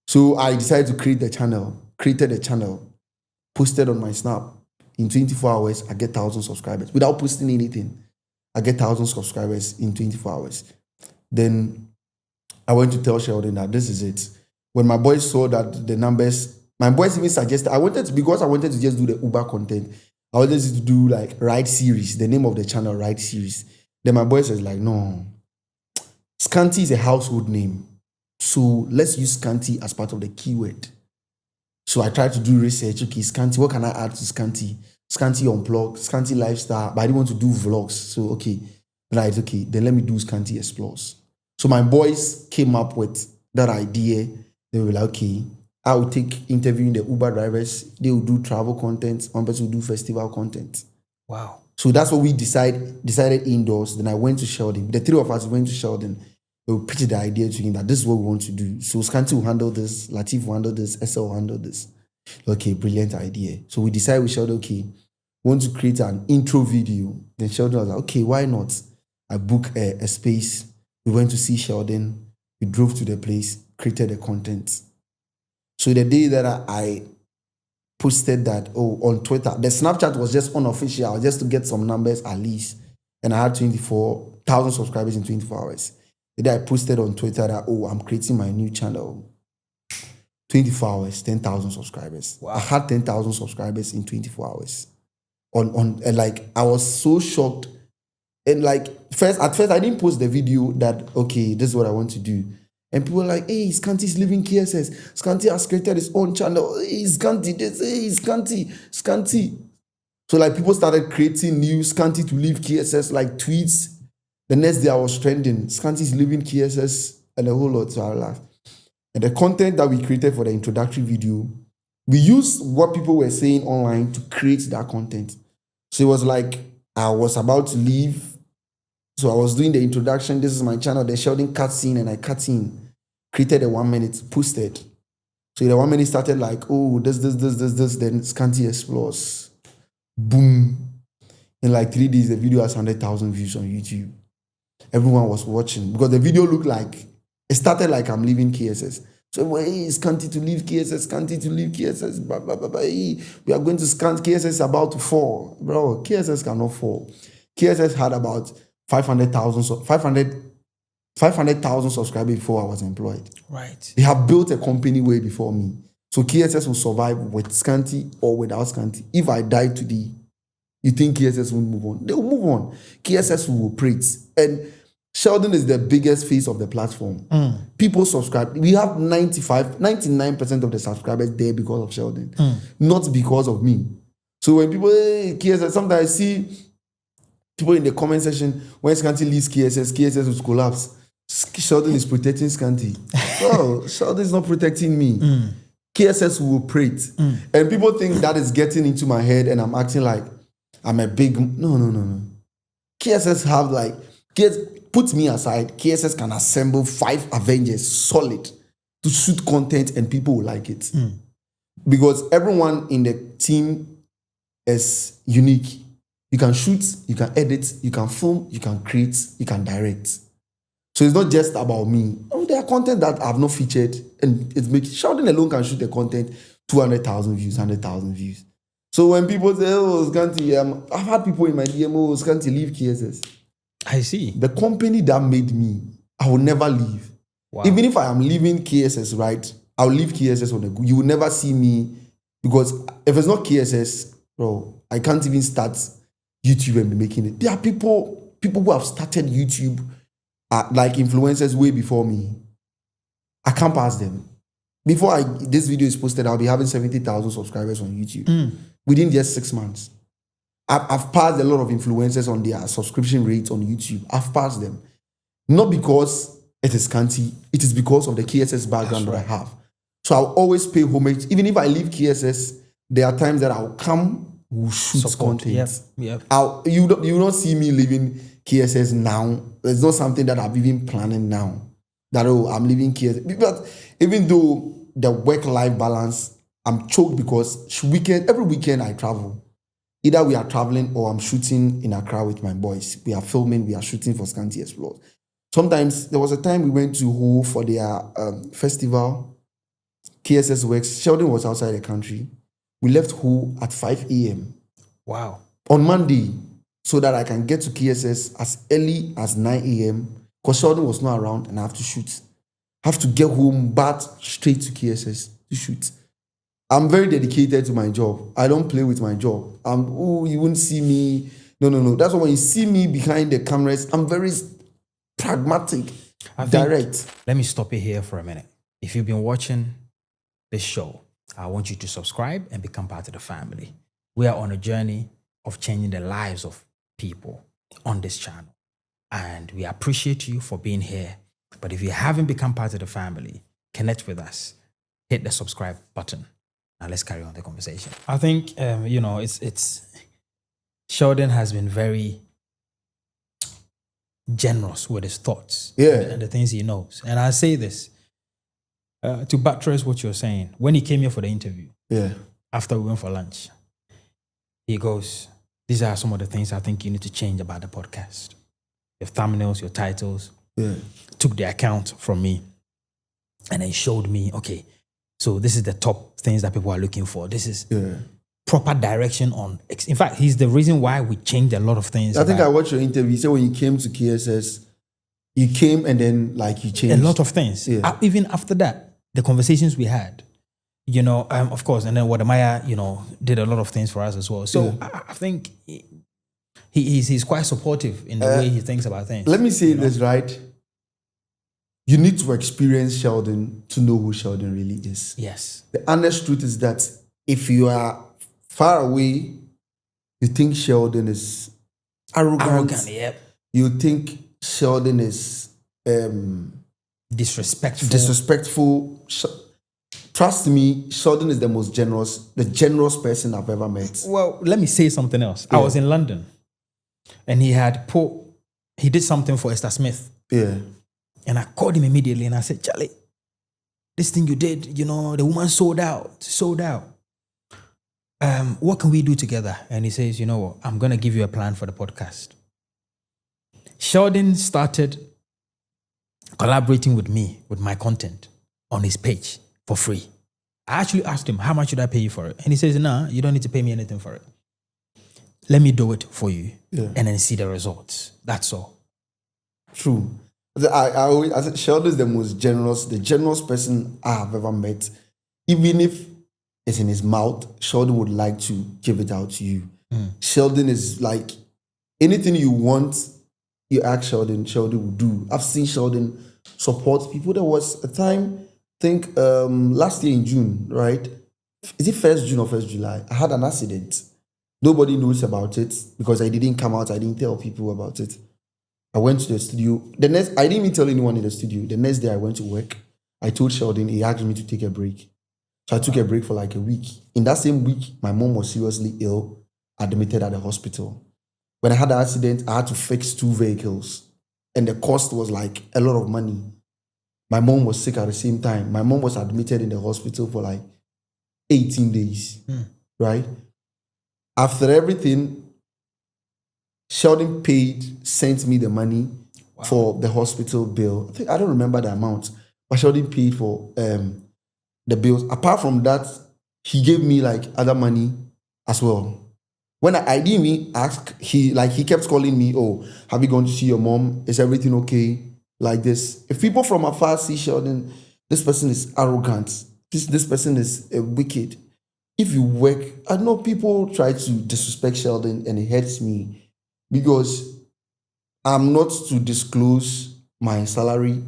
So I decided to created a channel, posted on my Snap. In 24 hours, I get 1,000 subscribers. Without posting anything, I get 1,000 subscribers in 24 hours. Then I went to tell Sheldon that this is it. When my boys saw that the numbers, my boys even suggested, because I wanted to just do the Uber content, I wanted to do like Ride Series, the name of the channel, Ride Series. Then my boys was like, no, Scanty is a household name. So let's use Scanty as part of the keyword. So I tried to do research. Okay, Scanty, what can I add to Scanty? Scanty Unplugged, Scanty Lifestyle, but I didn't want to do vlogs. So, okay, then let me do Scanty Explores. So my boys came up with that idea. They were like, okay, I will take interviewing the Uber drivers. They will do travel content. One person will do festival content. Wow. So that's what we decided indoors. Then I went to Sheldon. The three of us went to Sheldon. They will pitch the idea to him that this is what we want to do. So Scanty will handle this, Latif will handle this, SL will handle this. Okay, brilliant idea. So we decided with Sheldon, okay, we want to create an intro video. Then Sheldon was like, okay, why not? I booked a space. We went to see Sheldon. We drove to the place, created the content. So the day that I posted that on Twitter, the Snapchat was just unofficial, just to get some numbers at least. And I had 24,000 subscribers in 24 hours. The day I posted on Twitter that, I'm creating my new channel. 24 hours, 10,000 subscribers. Wow. I had 10,000 subscribers in 24 hours. And like, I was so shocked. And like, at first I didn't post the video that, okay, this is what I want to do. And people were like, hey, Scanty's leaving KSS. Scanty has created his own channel. Hey, Scanty, Scanty. So like, people started creating new Scanty to leave KSS, like tweets. The next day I was trending, Scanty's leaving KSS and a whole lot. So I laughed. And the content that we created for the introductory video, we used what people were saying online to create that content. So it was like, I was about to leave So I was doing the introduction. This is my channel, the Sheldon cutscene, and I cut in, created a 1 minute, posted. So the 1 minute started like, oh, this, then Scanty explores. Boom. In like 3 days, the video has 100,000 views on YouTube. Everyone was watching because the video looked like, it started like I'm leaving KSS. So, hey, Scanty to leave KSS, Scanty to leave KSS, blah, blah, blah, blah. Hey, we are going to scan, KSS is about to fall. Bro, KSS cannot fall. KSS had about 500,000 subscribers before I was employed. Right. They have built a company way before me. So KSS will survive with Scanty or without Scanty. If I die today, you think KSS will move on? They will move on. KSS will operate. And Sheldon is the biggest face of the platform. People subscribe. We have 99% of the subscribers there because of Sheldon, not because of me. So when people, hey, KSS, sometimes I see people in the comment section, when Scanty leaves KSS will collapse. Sheldon is protecting Scanty. Oh, Sheldon is not protecting me. KSS will operate. And people think that is getting into my head and I'm acting like I'm a big... No. KSS have like... Put me aside, KSS can assemble 5 Avengers solid to shoot content and people will like it. Because everyone in the team is unique. You can shoot, you can edit, you can film, you can create, you can direct. So it's not just about me. Oh, there are content that I've not featured and it's making... Sheldon alone can shoot the content 200,000 views, 100,000 views. So when people say, oh, Scanty, I've had people in my DM, oh, Scanty, leave KSS. I see. The company that made me, I will never leave. Wow. Even if I am leaving KSS, right, I'll leave KSS on the go. You will never see me because if it's not KSS, bro, I can't even start YouTube and be making it. There are people who have started YouTube like influencers way before me. I can't pass them. Before this video is posted, I'll be having 70,000 subscribers on YouTube within just 6 months. I've passed a lot of influencers on their subscription rates on YouTube. I've passed them. Not because it is Scanty, it is because of the KSS background that I have. So I'll always pay homage. Even if I leave KSS, there are times that I'll come, we'll shoot content. Yep. You don't see me leaving KSS now. It's not something that I'm even planning now. That, oh, I'm leaving KSS. But even though the work-life balance, I'm choked because every weekend I travel. Either we are traveling or I'm shooting in Accra with my boys. We are filming, we are shooting for Scanty Explore. Sometimes, there was a time we went to Ho for their festival, KSS Works. Sheldon was outside the country. We left Ho at 5 a.m. Wow. On Monday, so that I can get to KSS as early as 9 a.m. because Sheldon was not around and I have to shoot. I have to get home, but straight to KSS to shoot. I'm very dedicated to my job. I don't play with my job. You wouldn't see me. No. That's why when you see me behind the cameras, I'm very pragmatic, direct. Let me stop you here for a minute. If you've been watching this show, I want you to subscribe and become part of the family. We are on a journey of changing the lives of people on this channel. And we appreciate you for being here. But if you haven't become part of the family, connect with us. Hit the subscribe button. Now let's carry on the conversation. I think, it's Sheldon has been very generous with his thoughts and the things he knows. And I say this to buttress what you're saying. When he came here for the interview, after we went for lunch, he goes, these are some of the things I think you need to change about the podcast. Your thumbnails, your titles. Took the account from me and then showed me, okay, so this is the top things that people are looking for. This is proper direction on... In fact, he's the reason why we changed a lot of things. I think I watched your interview. So when you came to KSS, you came and then you changed. A lot of things. Even after that, the conversations we had, of course, and then Wadamaya, did a lot of things for us as well. So I think he's quite supportive in the way he thinks about things. Let me say this, right? You need to experience Sheldon to know who Sheldon really is. Yes. The honest truth is that if you are far away, you think Sheldon is arrogant. You think Sheldon is disrespectful. Trust me, Sheldon is the generous person I've ever met. Well, let me say something else. I was in London and he had put he did something for Esther Smith. Yeah. And I called him immediately and I said, Charlie, this thing you did, the woman sold out. What can we do together? And he says, you know what? I'm going to give you a plan for the podcast. Sheldon started collaborating with me, with my content on his page for free. I actually asked him, how much should I pay you for it? And he says, nah, you don't need to pay me anything for it. Let me do it for you and then see the results. That's all. True. I said Sheldon is the most generous person I have ever met. Even if it's in his mouth, Sheldon would like to give it out to you. Sheldon is like, anything you want, you ask Sheldon will do. I've seen Sheldon support people. There was a time, I think last year in June, right? Is it 1st June or 1st July? I had an accident. Nobody knows about it because I didn't come out. I didn't tell people about it. I went to the studio. I didn't even tell anyone in the studio. The next day I went to work. I told Sheldon, he asked me to take a break. So I took a break for like a week. In that same week, my mom was seriously ill, admitted at the hospital. When I had the accident, I had to fix 2 vehicles. And the cost was like a lot of money. My mom was sick at the same time. My mom was admitted in the hospital for like 18 days, right? After everything, Sheldon sent me the money for the hospital bill. I don't remember the amount, but Sheldon paid for the bills. Apart from that, he gave me like other money as well. When I didn't even ask, he kept calling me, oh, have you gone to see your mom? Is everything okay? Like this. If people from afar see Sheldon, this person is arrogant. This person is wicked. If you work, I know people try to disrespect Sheldon and it hurts me because I'm not to disclose my salary,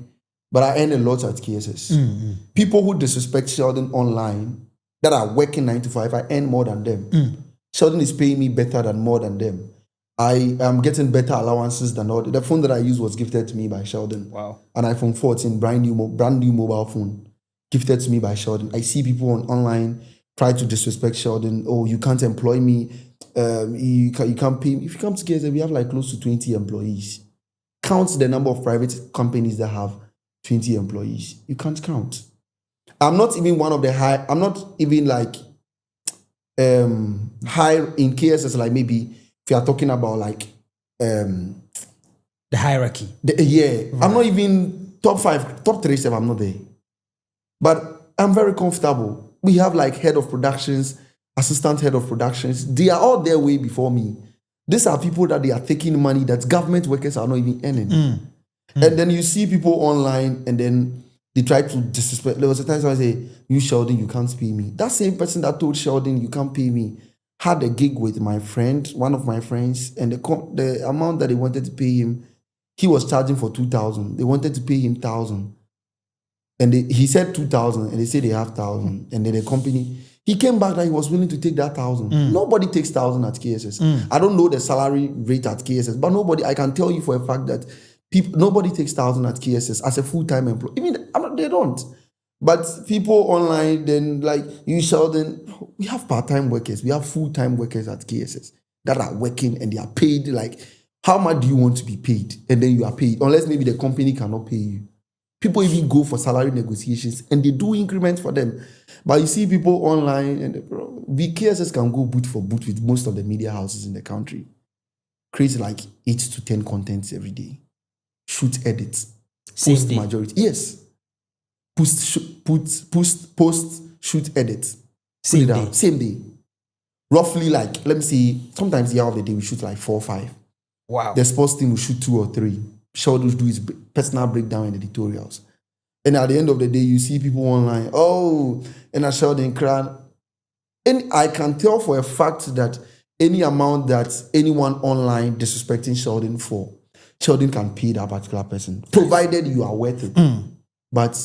but I earn a lot at KSS. People who disrespect Sheldon online that are working 9 to 5, I earn more than them. Sheldon is paying me better than more than them. I am getting better allowances than all. The phone that I used was gifted to me by Sheldon. Wow. An iPhone 14, brand new mobile phone, gifted to me by Sheldon. I see people online try to disrespect Sheldon. Oh, you can't employ me. You can't pay me. If you come to KSS, we have like close to 20 employees. Count the number of private companies that have 20 employees. You can't count. I'm not even one of the high. I'm not even like high in KSS. Like maybe if you are talking about like the hierarchy. Right. I'm not even top 5, top 3, 7. I'm not there. But I'm very comfortable. We have like head of productions, assistant head of productions. They are all there way before me. These are people that they are taking money that government workers are not even earning. And then you see people online and then they try to disrespect. There was a time someone say, you Sheldon, you can't pay me. That same person that told Sheldon, you can't pay me, had a gig with my friend, one of my friends, and the amount that they wanted to pay him, he was charging for 2,000. They wanted to pay him 1,000. And he said 2,000 and they said they have 1,000. And then the company, he came back that he was willing to take that 1,000. Nobody takes 1,000 at KSS. I don't know the salary rate at KSS, but I can tell you for a fact that nobody takes 1,000 at KSS as a full-time employee. They don't. But people online, then like you, Sheldon, we have part-time workers, we have full-time workers at KSS that are working and they are paid. Like, how much do you want to be paid? And then you are paid, unless maybe the company cannot pay you. People even go for salary negotiations and they do increments for them. But you see people online and KSS can go boot for boot with most of the media houses in the country. Create like 8 to 10 contents every day. Shoot edits. Post majority. Yes. Post, shoot edits. Same day. Roughly like, let me see, sometimes the hour of the day we shoot like 4 or 5. Wow. The sports team will shoot 2 or 3. Sheldon will do his personal breakdown in editorials. And at the end of the day, you see people online, and a Sheldon crowd. And I can tell for a fact that any amount that anyone online disrespecting Sheldon for, Sheldon can pay that particular person, provided you are worth it. But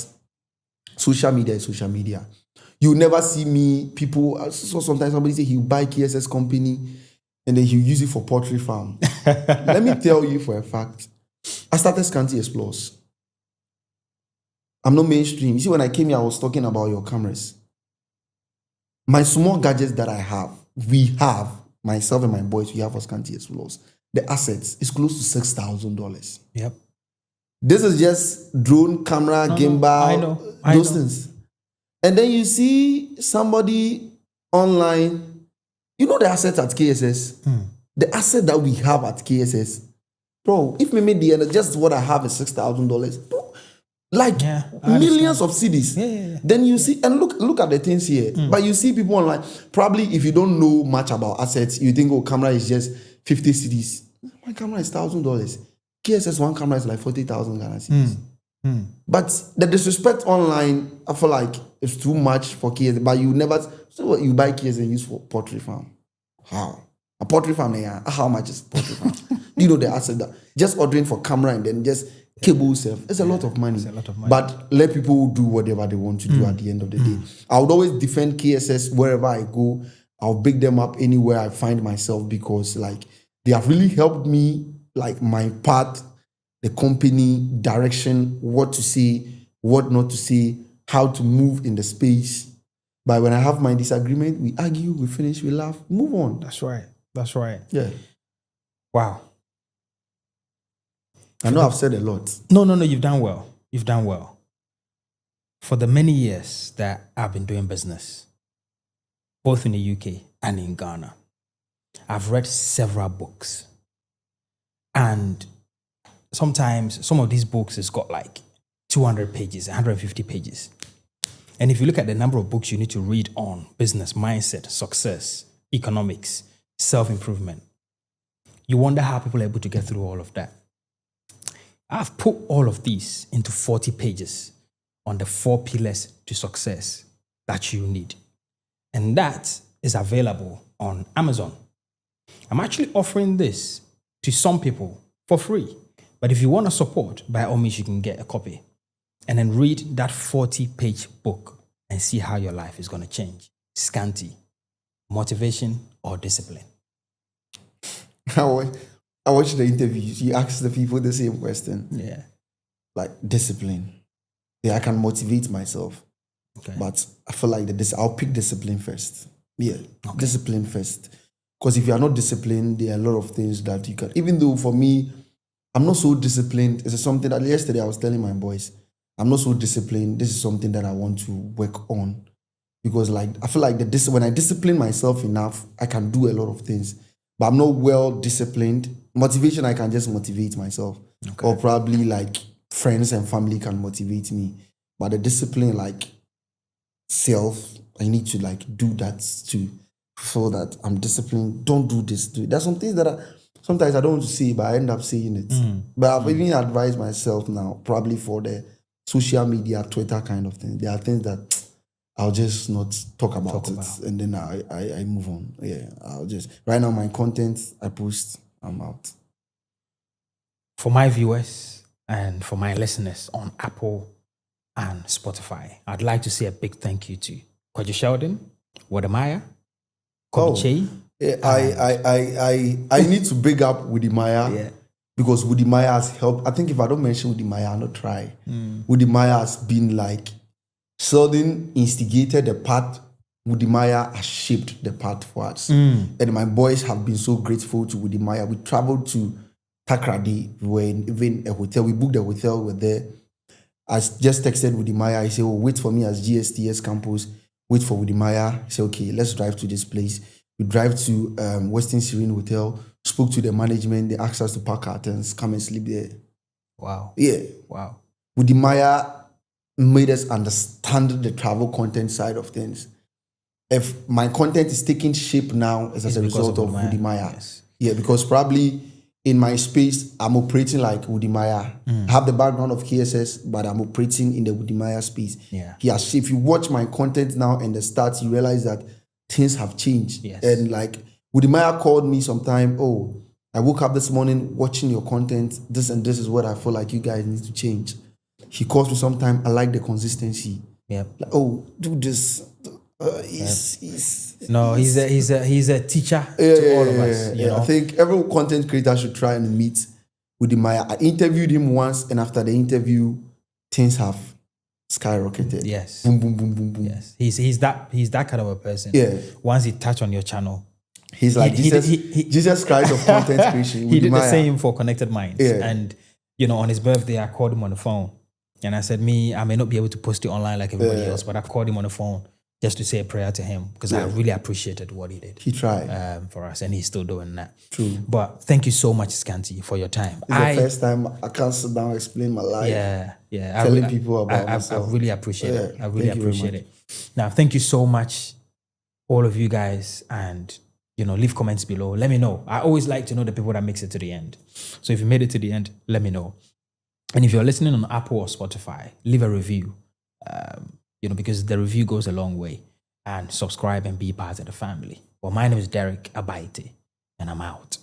social media is social media. You never see me, people, so sometimes somebody say he'll buy KSS company and then he'll use it for poultry farm. Let me tell you for a fact, I started Scanty Explores. I'm not mainstream. You see, when I came here, I was talking about your cameras. My small gadgets that I have, we have, myself and my boys, we have for Scanty as well. The assets is close to $6,000. Yep. This is just drone, camera, gimbal, those things. And then you see somebody online, you know the assets at KSS? The asset that we have at KSS, bro, if we made the end, just what I have is $6,000, bro, like millions of CDs. Yeah. Then you see, and look at the things here. But you see people online, probably if you don't know much about assets, you think, oh, camera is just 50 CDs. My camera is $1,000. KSS one camera is like 40,000 Ghana cedis. But the disrespect online, I feel like it's too much for KSS. But you never, so what you buy KSS and use for poultry farm. How? A poultry farm, how much is poultry farm? You know the asset that just ordering for camera and then just cable self. It's a lot of money. It's a lot of money. But let people do whatever they want to do at the end of the day. I would always defend KSS wherever I go. I'll pick them up anywhere I find myself because like they have really helped me, like my path, the company, direction, what to say, what not to say, how to move in the space. But when I have my disagreement, we argue, we finish, we laugh, move on. That's right. That's right. Yeah. Wow. I know I've said a lot. No, you've done well. You've done well. For the many years that I've been doing business, both in the UK and in Ghana, I've read several books. And sometimes some of these books has got like 200 pages, 150 pages. And if you look at the number of books you need to read on business, mindset, success, economics, self-improvement, you wonder how people are able to get through all of that. I've put all of these into 40 pages on the 4 pillars to success that you need. And that is available on Amazon. I'm actually offering this to some people for free. But if you want to support, by all means, you can get a copy and then read that 40-page book and see how your life is going to change. Scanty, motivation or discipline? I watched the interviews. You asked the people the same question. Yeah. Like discipline. Yeah, I can motivate myself. Okay. But I feel like I'll pick discipline first. Yeah, discipline first. Because if you are not disciplined, there are a lot of things that you can, even though for me, I'm not so disciplined. It's something that yesterday I was telling my boys, I'm not so disciplined. This is something that I want to work on. Because like I feel like when I discipline myself enough, I can do a lot of things. But I'm not well disciplined. Motivation, I can just motivate myself. Okay. Or probably like friends and family can motivate me. But the discipline, like self, I need to like do that to feel that I'm disciplined. Don't do this. There's some things that sometimes I don't want to say, but I end up saying it. But I've even advised myself now, probably for the social media, Twitter kind of thing. There are things that I'll just not talk about it. And then I move on. Yeah, I'll just, right now my content, I post, I'm out. For my viewers and for my listeners on Apple and Spotify, I'd like to say a big thank you to Kwadwo Sheldon, Wadamaya, Kobiche. Yeah, I need to big up Wudimaya because Wudimaya has helped. I think if I don't mention Wudimaya, I'll not try. Wudimaya has been like, Sheldon instigated the path. Wudimaya has shaped the path for us. And my boys have been so grateful to Wudimaya. We traveled to Takrady. We were in a hotel. We booked a hotel. We were there. I just texted Wudimaya. I said, wait for me as GSTS campus. Wait for Wudimaya. He said, okay, let's drive to this place. We drive to Western Serene Hotel, spoke to the management. They asked us to pack curtains, come and sleep there. Wow. Yeah. Wow. Wudimaya made us understand the travel content side of things. If my content is taking shape now, it's as a result of Wudimaya. Yes. Yeah, because probably in my space, I'm operating like Wudimaya. I have the background of KSS, but I'm operating in the Wudimaya space. Yeah. Yes. If you watch my content now and the stats, you realize that things have changed. Yes. And like Wudimaya called me sometime, oh, I woke up this morning watching your content. This and this is what I feel like you guys need to change. He calls me sometime, I like the consistency. Yep. Like, oh, do this. No, he's a teacher to all of us. You know? I think every content creator should try and meet Wudimaya. I interviewed him once, and after the interview, things have skyrocketed. Yes. Boom, boom, boom, boom, boom. Yes. He's that kind of a person. Yeah. Once he touch on your channel, He's like Jesus Christ of content creation. He did the same for Connected Minds. Yeah. And, on his birthday, I called him on the phone. And I said, I may not be able to post it online like everybody else, but I called him on the phone just to say a prayer to him because I really appreciated what he did. He tried. For us, and he's still doing that. True. But thank you so much, Scanty, for your time. It's the first time I can't sit down and explain my life. Yeah. Telling people about myself. I really appreciate it. I really Thank you appreciate it. Now, thank you so much, all of you guys, and leave comments below. Let me know. I always like to know the people that makes it to the end. So if you made it to the end, let me know. And if you're listening on Apple or Spotify, leave a review. Because the review goes a long way. And subscribe and be part of the family. Well, my name is Derrick Abaitey, and I'm out.